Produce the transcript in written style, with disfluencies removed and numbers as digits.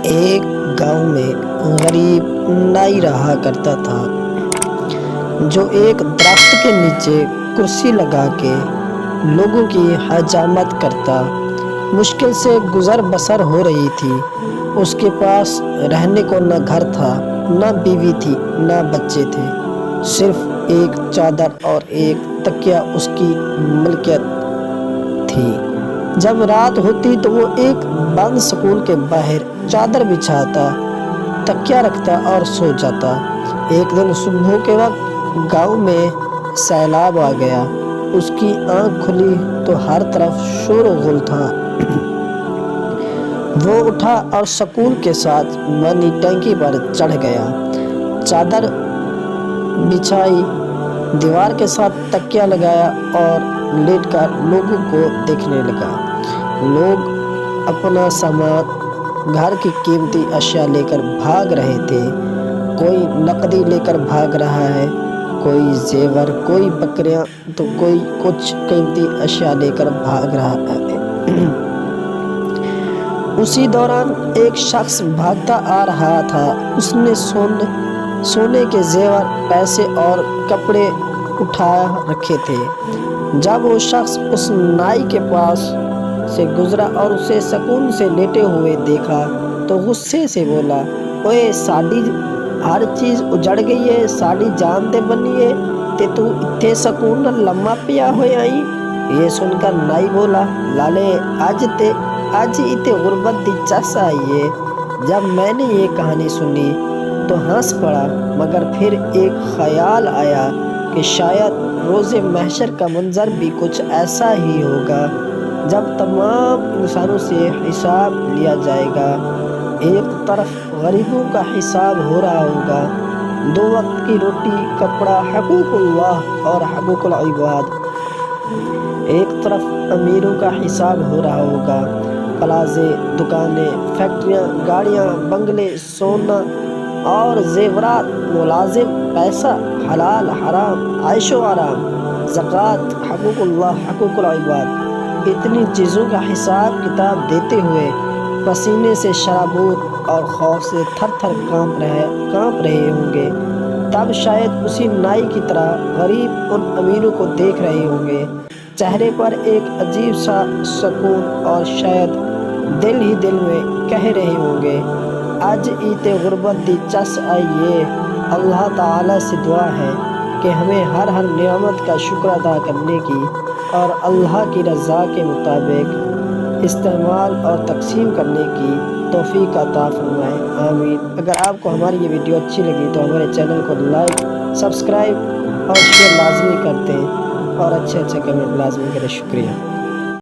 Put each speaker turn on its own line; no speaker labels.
ایک گاؤں میں غریب نائی رہا کرتا تھا جو ایک درخت کے نیچے کرسی لگا کے لوگوں کی حجامت کرتا۔ مشکل سے گزر بسر ہو رہی تھی۔ اس کے پاس رہنے کو نہ گھر تھا، نہ بیوی تھی، نہ بچے تھے، صرف ایک چادر اور ایک تکیہ اس کی ملکیت تھی۔ جب رات ہوتی تو وہ ایک بند سکول کے باہر چادر بچھاتا، تکیہ رکھتا اور سو جاتا۔ ایک دن صبح کے وقت گاؤں میں سیلاب آ گیا۔ اس کی آنکھ کھلی تو ہر طرف شور و غل تھا۔ وہ اٹھا اور سکول کے ساتھ بنی ٹینکی پر چڑھ گیا، چادر بچھائی، دیوار کے ساتھ تکیہ لگایا اور لیٹ کر لوگوں کو دیکھنے لگا۔ لوگ اپنا سامان، گھر کی قیمتی اشیاء لے کر بھاگ رہے تھے۔ کوئی نقدی لے کر بھاگ رہا ہے، کوئی زیور، کوئی بکریاں، تو کوئی کچھ قیمتی اشیاء لے کر بھاگ رہا ہے۔ اسی دوران ایک شخص بھاگتا آ رہا تھا۔ اس نے سونے کے زیور، پیسے اور کپڑے اٹھا رکھے تھے۔ جب وہ شخص اس نائی کے پاس سے گزرا اور اسے سکون سے لیٹے ہوئے دیکھا تو غصے سے بولا، اوئے ساڈی ہر چیز اجڑ گئی ہے، ساڈی جان تے بنی ہے تے تو اتھے سکون نال لما پیا ہویا ہی۔ یہ سن کر نائی بولا، لالے اج ایتے غربت دی چس آئی ہے۔ جب میں نے یہ کہانی سنی تو ہنس پڑا، مگر پھر ایک خیال آیا کہ شاید روز محشر کا منظر بھی کچھ ایسا ہی ہوگا جب تمام انسانوں سے حساب لیا جائے گا۔ ایک طرف غریبوں کا حساب ہو رہا ہوگا، 2 وقت کی روٹی، کپڑا، حقوق اللہ اور حقوق العباد۔ ایک طرف امیروں کا حساب ہو رہا ہوگا، پلازے، دکانیں، فیکٹریاں، گاڑیاں، بنگلے، سونا اور زیورات، ملازم، پیسہ، حلال حرام، عیش و آرام، زکوٰۃ، حقوق اللہ، حقوق العباد۔ اتنی چیزوں کا حساب کتاب دیتے ہوئے پسینے سے شرابور اور خوف سے تھر تھر کانپ رہے ہوں گے، تب شاید اسی نائی کی طرح غریب ان امیروں کو دیکھ رہے ہوں گے، چہرے پر ایک عجیب سا سکون، اور شاید دل ہی دل میں کہہ رہے ہوں گے، اج ایتے غربت دی چس آئیے۔ اللہ تعالیٰ سے دعا ہے کہ ہمیں ہر نعمت کا شکر ادا کرنے کی اور اللہ کی رضا کے مطابق استعمال اور تقسیم کرنے کی توفیق عطا فرمائے، آمین۔ اگر آپ کو ہماری یہ ویڈیو اچھی لگی تو ہمارے چینل کو لائک، سبسکرائب اور شیئر لازمی کرتے ہیں، اور اچھے کمنٹ لازمی کریں۔ شکریہ۔